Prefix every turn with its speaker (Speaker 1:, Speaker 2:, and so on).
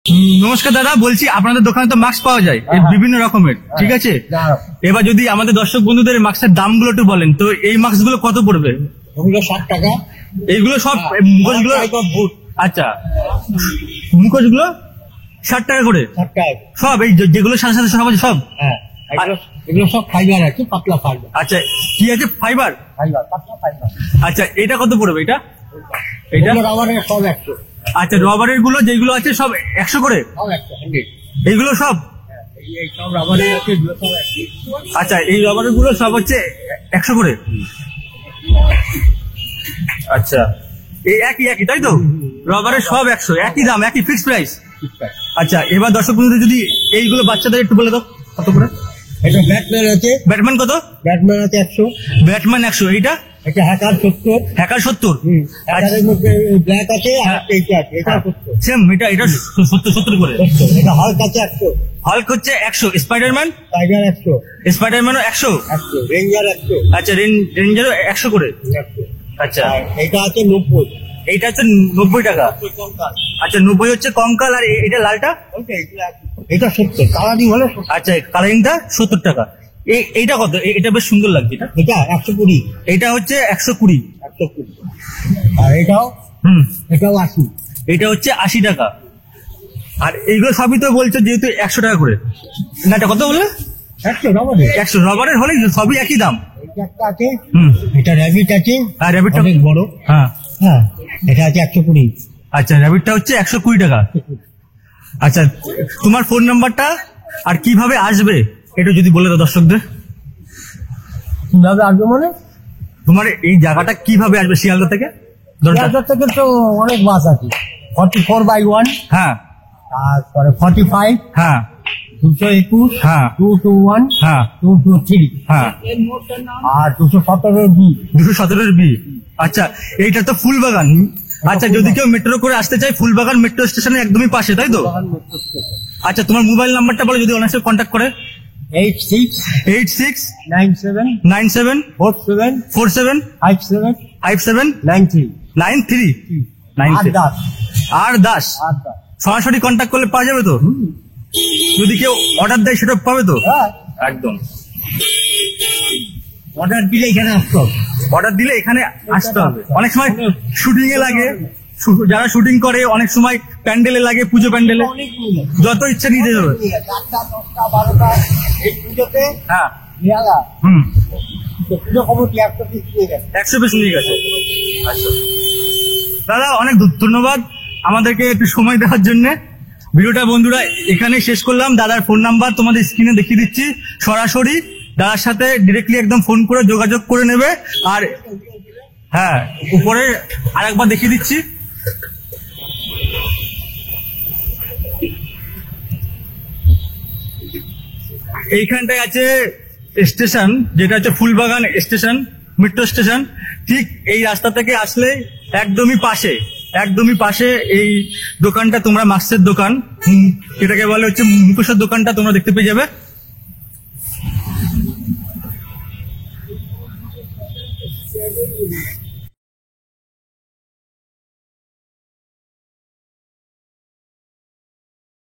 Speaker 1: নমস্কার দাদা, বলছি আপনাদের দোকানে তো মাস্ক পাওয়া যায় বিভিন্ন রকমের, ঠিক আছে? এবার যদি আমাদের দর্শক বন্ধুদের মাস্কের দামগুলো একটু বলেন তো, এই মাস্ক গুলো কত পড়বে?
Speaker 2: ওগুলো 60 টাকা।
Speaker 1: এইগুলো সব মুখোশ গুলো? আচ্ছা, মুখোশ গুলো 60 টাকা করে সব? এই যেগুলো সাথে সাথে সব আছে সব?
Speaker 2: হ্যাঁ, এগুলো সব ফাইবার আছে, পাতলা ফাইবার।
Speaker 1: আচ্ছা, কি আছে? ফাইবার,
Speaker 2: পাতলা ফাইবার।
Speaker 1: আচ্ছা, এটা কত পড়বে? এটা
Speaker 2: রাবারের সব 100।
Speaker 1: আচ্ছা, রবারের গুলো যেগুলো আছে সব 100 করে?
Speaker 2: সব 100।
Speaker 1: এইগুলো সব?
Speaker 2: এই সব রাবারের আছে, এগুলো সব 100।
Speaker 1: আচ্ছা, এই রবারের গুলো সব হচ্ছে 100 করে? আচ্ছা, এই একই তাই তো? রবারের সব 100, একই দাম, একই ফিক্স প্রাইস? আচ্ছা, এবার দর্শক বন্ধুদের যদি এইগুলো বাচ্চাদের একটু বলে দাও কত করে?
Speaker 2: এটা ব্যাটম্যান আছে।
Speaker 1: ব্যাটম্যান কত?
Speaker 2: ব্যাটম্যান আছে 100।
Speaker 1: ব্যাটম্যান 100। এইটা?
Speaker 2: এটা হ্যাকার 70।
Speaker 1: হ্যাকার 70?
Speaker 2: হ্যাকারের মধ্যে ব্ল্যাক আছে আর এইটা আছে, এটা 70
Speaker 1: সেম। এটা 70 করে?
Speaker 2: এটা হাল্ক আছে 100।
Speaker 1: হাল্ক হচ্ছে 100। স্পাইডারম্যান?
Speaker 2: টাইগার 100।
Speaker 1: স্পাইডারম্যানও 100?
Speaker 2: রেঞ্জার 100।
Speaker 1: আচ্ছা, রেঞ্জারও 100 করে? আচ্ছা,
Speaker 2: এটা আছে 90।
Speaker 1: এইটা হচ্ছে 90 টাকা? আচ্ছা, 90 হচ্ছে কঙ্কাল। আর এটা লালটা?
Speaker 2: এটা 70। কালারিং হলে।
Speaker 1: আচ্ছা, কালারিংটা 70 টাকা। এইটা কত? এটা বেশ সুন্দর লাগছে।
Speaker 2: এটা 120।
Speaker 1: এটা হচ্ছে 120।
Speaker 2: আর এটাও? এটাও 80।
Speaker 1: এটা হচ্ছে 80 টাকা। আর এইগুলো সবই তো বলছো যেহেতু 100 টাকা করে, না? এটা কত বললে?
Speaker 2: 100 রবারের।
Speaker 1: 100 রবারের হলে সবই একই দাম?
Speaker 2: একটা আছে, এটা র্যাবিট আছে।
Speaker 1: আর র্যাবিটটা
Speaker 2: অনেক বড়।
Speaker 1: হ্যাঁ,
Speaker 2: এটা আছে 120।
Speaker 1: আচ্ছা, র্যাবিটটা হচ্ছে 120 টাকা। আচ্ছা, তোমার ফোন নাম্বারটা আর কিভাবে আসবে এটা যদি বলে দাও দর্শকদের।
Speaker 2: কিভাবে আসবে মানে?
Speaker 1: তোমার এই জায়গাটা কিভাবে আসবে শিয়ালদা থেকে?
Speaker 2: শিয়ালদা থেকে তো অনেক বাস আছে। 44/1।
Speaker 1: হ্যাঁ।
Speaker 2: তারপরে 45।
Speaker 1: হ্যাঁ।
Speaker 2: 221।
Speaker 1: হ্যাঁ।
Speaker 2: 221।
Speaker 1: হ্যাঁ।
Speaker 2: 223।
Speaker 1: হ্যাঁ।
Speaker 2: আর 217
Speaker 1: 217 বি। আচ্ছা, এইটা তো ফুলবাগান। আচ্ছা, যদি কেউ মেট্রো করে আসতে চায়, ফুলবাগান মেট্রো স্টেশনের একদমই পাশে, তাই তো? আচ্ছা, তোমার মোবাইল নাম্বারটা বলো যদি অনেক কন্ট্যাক্ট করে।
Speaker 2: 86 97
Speaker 1: 97
Speaker 2: 47
Speaker 1: 47
Speaker 2: 57
Speaker 1: 57
Speaker 2: 93
Speaker 1: 93 আর দাস। সরাসরি কন্ট্যাক্ট করলে পাওয়া যাবে তো? যদি কেউ অর্ডার দেয় সেটা পাবে তো? একদম।
Speaker 2: অর্ডার দিলে এখানে আসতে হবে।
Speaker 1: অর্ডার দিলে এখানে আসতে হবে। অনেক সময় শুটিং এ লাগে, যারা শুটিং করে অনেক সময় প্যান্ডেলে লাগে, পুজো প্যান্ডেলে, যত ইচ্ছা নিয়ে যেতে হবে।
Speaker 2: 4টা 10টা 12টা এই পুজোতে।
Speaker 1: হ্যাঁ।
Speaker 2: পুজো কমিটি 100 পিস নিয়ে গেছে।
Speaker 1: 100 পিস নিয়ে গেছে। আচ্ছা দাদা, অনেক ধন্যবাদ আমাদেরকে একটু সময় দেওয়ার জন্য। ভিডিওটা বন্ধুরা এখানে শেষ করলাম। দাদার ফোন নাম্বার তোমাদের স্ক্রিনে দেখিয়ে দিচ্ছি। সরাসরি দাদার সাথে ডিরেক্টলি একদম ফোন করে যোগাযোগ করে নেবে। আর হ্যাঁ, উপরে আরেকবার দেখিয়ে দিচ্ছি। এইখানটায় আছে স্টেশন, যেটা হচ্ছে ফুলবাগান স্টেশন, মেট্রো স্টেশন। ঠিক এই রাস্তা থেকে আসলে একদমই পাশে এই দোকানটা তোমরা, মাস্কের দোকান, এটাকে বলে হচ্ছে মুখোশের দোকানটা তোমরা দেখতে পেয়ে যাবে।